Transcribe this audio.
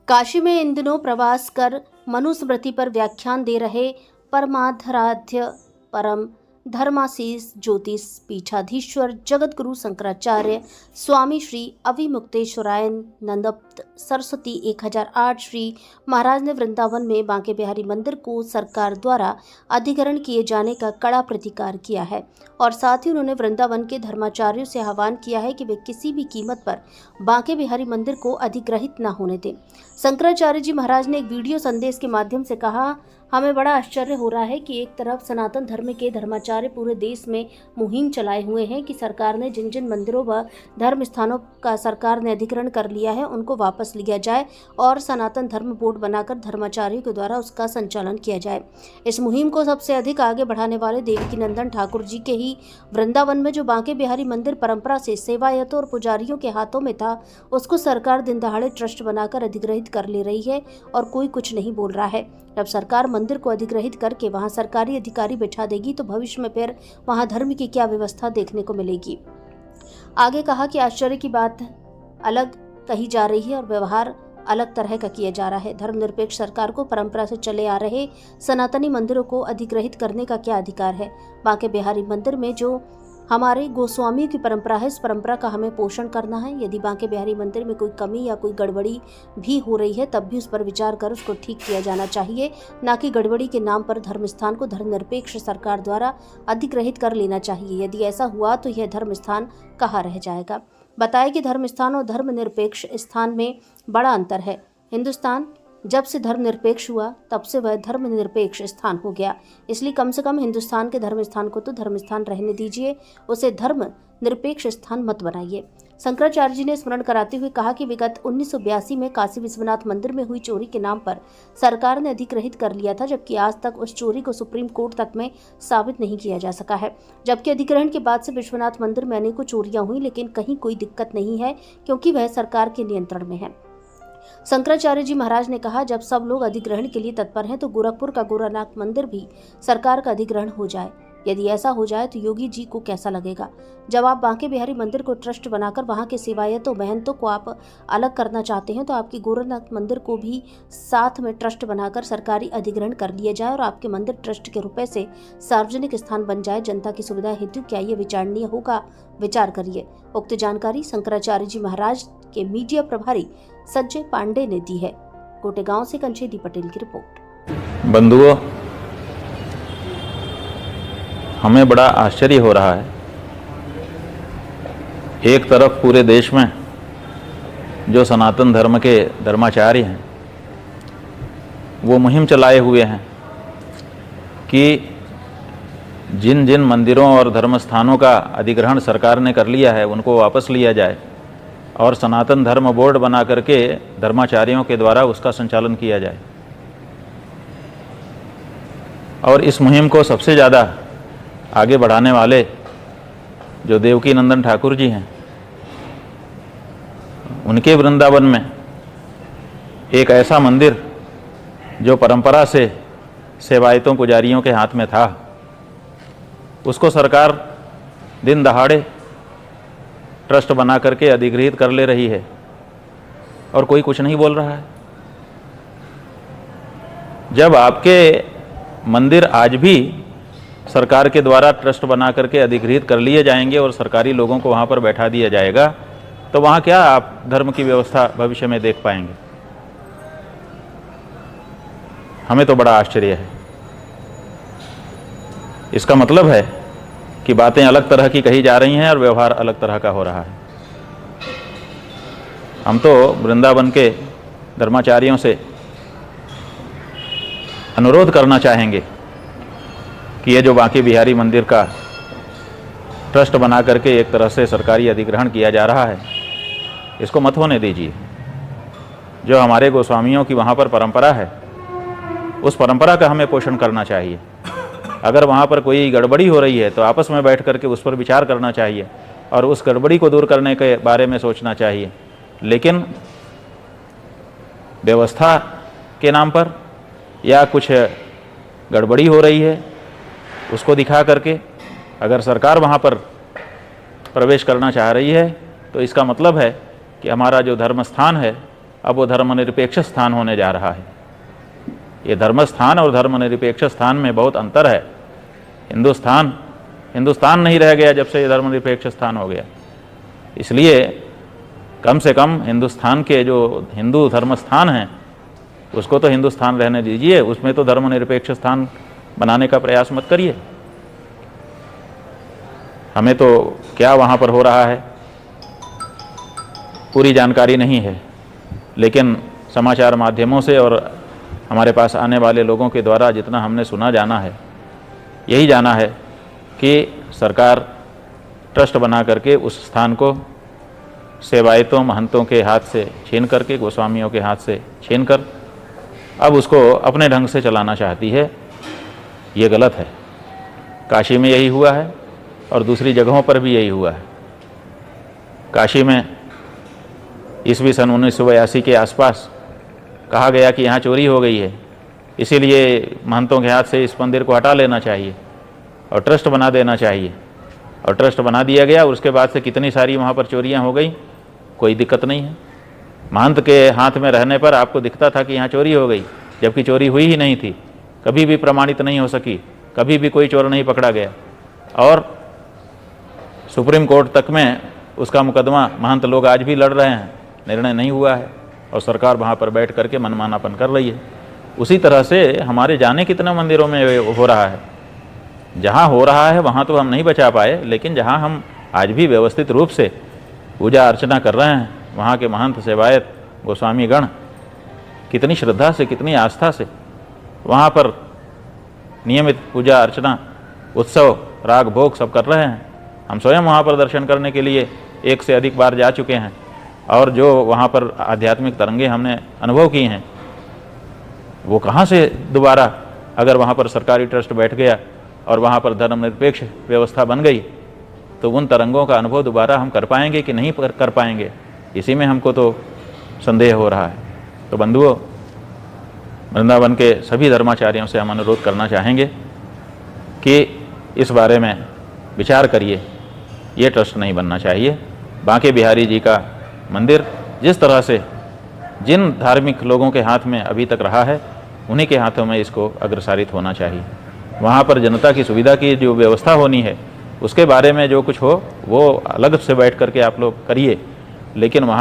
काशी में इन दिनों प्रवास कर मनुस्मृति पर व्याख्यान दे रहे परमाधराध्य परम धर्मासीस ज्योतिष पीठाधीश्वर जगतगुरु शंकराचार्य स्वामी श्री अविमुक्तेश्वराय नंदप्त सरस्वती 1008 श्री महाराज ने वृंदावन में बांके बिहारी मंदिर को सरकार द्वारा अधिग्रहण किए जाने का कड़ा प्रतिकार किया है और साथ ही उन्होंने वृंदावन के धर्माचार्यों से आह्वान किया है कि वे किसी भी कीमत पर बांके बिहारी मंदिर को अधिग्रहित न होने दें। शंकराचार्य जी महाराज ने एक वीडियो संदेश के माध्यम से कहा, हमें बड़ा आश्चर्य हो रहा है कि एक तरफ सनातन धर्म के धर्माचार्य पूरे देश में मुहिम चलाए हुए हैं कि सरकार ने जिन जिन मंदिरों व धर्म स्थानों का सरकार ने अधिग्रहण कर लिया है उनको वापस लिया जाए और सनातन धर्म बोर्ड बनाकर धर्माचार्यों के द्वारा उसका संचालन किया जाए। इस मुहिम को सबसे अधिक आगे बढ़ाने वाले देवकीनंदन ठाकुर जी के ही वृंदावन में जो बांके बिहारी मंदिर परंपरा से सेवायतों और पुजारियों के हाथों में था, उसको सरकार दिन दहाड़े ट्रस्ट बनाकर अधिग्रहित कर ले रही है और कोई कुछ नहीं बोल रहा है। जब सरकार मंदिर को अधिग्रहित करके वहां सरकारी अधिकारी बैठा देगी तो भविष्य में फिर वहां धर्म की क्या व्यवस्था देखने को मिलेगी। आगे कहा कि आश्चर्य की बात अलग कही जा रही है और व्यवहार अलग तरह का किया जा रहा है। धर्मनिरपेक्ष सरकार को परंपरा से चले आ रहे सनातनी मंदिरों को अधिग्रहित करने का क्या अधिकार है। बांके बिहारी मंदिर में जो हमारे गोस्वामियों की परंपरा है, इस परंपरा का हमें पोषण करना है। यदि बांके बिहारी मंदिर में कोई कमी या कोई गड़बड़ी भी हो रही है तब भी उस पर विचार कर उसको ठीक किया जाना चाहिए, न कि गड़बड़ी के नाम पर धर्म स्थान को धर्मनिरपेक्ष सरकार द्वारा अधिग्रहित कर लेना चाहिए। यदि ऐसा हुआ तो यह धर्म स्थान कहाँ रह जाएगा। बताया कि धर्म स्थान और धर्मनिरपेक्ष स्थान में बड़ा अंतर है। हिंदुस्तान जब से धर्मनिरपेक्ष हुआ तब से वह धर्मनिरपेक्ष स्थान हो गया, इसलिए कम से कम हिंदुस्तान के धर्म स्थान को तो धर्म स्थान रहने दीजिए, उसे धर्म निरपेक्ष स्थान मत बनाइए। शंकराचार्य जी ने स्मरण कराते हुए कहा कि विगत 1982 में काशी विश्वनाथ मंदिर में हुई चोरी के नाम पर सरकार ने अधिग्रहित कर लिया था, जबकि आज तक उस चोरी को सुप्रीम कोर्ट तक में साबित नहीं किया जा सका है। जबकि अधिग्रहण के बाद से विश्वनाथ मंदिर में अनेकों चोरियां हुई, लेकिन कहीं कोई दिक्कत नहीं है क्योंकि वह सरकार के नियंत्रण में है। शंकराचार्य जी महाराज ने कहा, जब सब लोग अधिग्रहण के लिए तत्पर हैं तो गोरखपुर का गोरखनाथ मंदिर भी सरकार का अधिग्रहण हो जाए। यदि ऐसा हो जाए तो योगी जी को कैसा लगेगा। जब आप बांके बिहारी मंदिर को ट्रस्ट बनाकर वहां के सेवायतों महंतों को आप अलग करना चाहते हैं तो आपकी गोरखनाथ मंदिर को भी साथ में ट्रस्ट बनाकर सरकारी अधिग्रहण कर लिया जाए और आपके मंदिर ट्रस्ट के रुपए से सार्वजनिक स्थान बन जाए जनता की सुविधा हेतु। क्या ये विचारणीय होगा? विचार करिए। उक्त जानकारी शंकराचार्य जी महाराज के मीडिया प्रभारी संजय पांडे ने दी है। कोटेगांव से कंचेदी पटेल की रिपोर्ट। बंधुओं, हमें बड़ा आश्चर्य हो रहा है। एक तरफ पूरे देश में जो सनातन धर्म के धर्माचार्य हैं वो मुहिम चलाए हुए हैं कि जिन जिन मंदिरों और धर्म स्थानों का अधिग्रहण सरकार ने कर लिया है उनको वापस लिया जाए और सनातन धर्म बोर्ड बना करके धर्माचार्यों के द्वारा उसका संचालन किया जाए। और इस मुहिम को सबसे ज़्यादा आगे बढ़ाने वाले जो देवकीनंदन ठाकुर जी हैं, उनके वृंदावन में एक ऐसा मंदिर जो परंपरा से सेवायतों पुजारियों के हाथ में था, उसको सरकार दिन दहाड़े ट्रस्ट बना करके अधिग्रहित कर ले रही है और कोई कुछ नहीं बोल रहा है। जब आपके मंदिर आज भी सरकार के द्वारा ट्रस्ट बना करके अधिग्रहित कर लिए जाएंगे और सरकारी लोगों को वहाँ पर बैठा दिया जाएगा तो वहाँ क्या आप धर्म की व्यवस्था भविष्य में देख पाएंगे। हमें तो बड़ा आश्चर्य है। इसका मतलब है कि बातें अलग तरह की कही जा रही हैं और व्यवहार अलग तरह का हो रहा है। हम तो वृंदावन के धर्माचार्यों से अनुरोध करना चाहेंगे कि ये जो बांके बिहारी मंदिर का ट्रस्ट बना करके एक तरह से सरकारी अधिग्रहण किया जा रहा है, इसको मत होने दीजिए। जो हमारे गोस्वामियों की वहाँ पर परंपरा है, उस परंपरा का हमें पोषण करना चाहिए। अगर वहाँ पर कोई गड़बड़ी हो रही है तो आपस में बैठ करके उस पर विचार करना चाहिए और उस गड़बड़ी को दूर करने के बारे में सोचना चाहिए। लेकिन व्यवस्था के नाम पर या कुछ गड़बड़ी हो रही है उसको दिखा करके अगर सरकार वहाँ पर प्रवेश करना चाह रही है तो इसका मतलब है कि हमारा जो धर्म स्थान है अब वो धर्मनिरपेक्ष स्थान होने जा रहा है। ये धर्म स्थान और धर्मनिरपेक्ष स्थान में बहुत अंतर है। हिंदुस्तान नहीं रह गया जब से ये धर्मनिरपेक्ष स्थान हो गया। इसलिए कम से कम हिंदुस्तान के जो हिंदू धर्म स्थान हैं उसको तो हिंदुस्तान रहने दीजिए, उसमें तो धर्मनिरपेक्ष स्थान बनाने का प्रयास मत करिए। हमें तो क्या वहाँ पर हो रहा है पूरी जानकारी नहीं है, लेकिन समाचार माध्यमों से और हमारे पास आने वाले लोगों के द्वारा जितना हमने सुना जाना है, यही जाना है कि सरकार ट्रस्ट बना करके उस स्थान को सेवायतों महंतों के हाथ से छीन करके, गोस्वामियों के हाथ से छीन कर अब उसको अपने ढंग से चलाना चाहती है। ये गलत है। काशी में यही हुआ है और दूसरी जगहों पर भी यही हुआ है। काशी में ईस्वी सन 1982 के आसपास कहा गया कि यहाँ चोरी हो गई है, इसीलिए महंतों के हाथ से इस मंदिर को हटा लेना चाहिए और ट्रस्ट बना देना चाहिए। और ट्रस्ट बना दिया गया और उसके बाद से कितनी सारी वहाँ पर चोरियाँ हो गई, कोई दिक्कत नहीं है। महंत के हाथ में रहने पर आपको दिखता था कि यहाँ चोरी हो गई, जबकि चोरी हुई ही नहीं थी, कभी भी प्रमाणित नहीं हो सकी, कभी भी कोई चोर नहीं पकड़ा गया। और सुप्रीम कोर्ट तक में उसका मुकदमा महंत लोग आज भी लड़ रहे हैं, निर्णय नहीं हुआ है और सरकार वहाँ पर बैठ करके मनमानापन कर रही है। उसी तरह से हमारे जाने कितने मंदिरों में हो रहा है। जहाँ हो रहा है वहाँ तो हम नहीं बचा पाए, लेकिन जहाँ हम आज भी व्यवस्थित रूप से पूजा अर्चना कर रहे हैं, वहाँ के महंत सेवायत गोस्वामी गण कितनी श्रद्धा से, कितनी आस्था से वहाँ पर नियमित पूजा अर्चना, उत्सव, राग भोग सब कर रहे हैं। हम स्वयं वहाँ पर दर्शन करने के लिए एक से अधिक बार जा चुके हैं और जो वहाँ पर आध्यात्मिक तरंगे हमने अनुभव की हैं, वो कहाँ से दोबारा, अगर वहाँ पर सरकारी ट्रस्ट बैठ गया और वहाँ पर धर्मनिरपेक्ष व्यवस्था बन गई, तो उन तरंगों का अनुभव दोबारा हम कर पाएंगे कि नहीं कर पाएंगे, इसी में हमको तो संदेह हो रहा है। तो बंधुओं, वृंदावन के सभी धर्माचार्यों से हम अनुरोध करना चाहेंगे कि इस बारे में विचार करिए। ये ट्रस्ट नहीं बनना चाहिए। बांके बिहारी जी का मंदिर जिस तरह से जिन धार्मिक लोगों के हाथ में अभी तक रहा है, उन्हीं के हाथों में इसको अग्रसारित होना चाहिए। वहाँ पर जनता की सुविधा की जो व्यवस्था होनी है, उसके बारे में जो कुछ हो वो अलग से बैठ करके आप लोग करिए, लेकिन वहाँ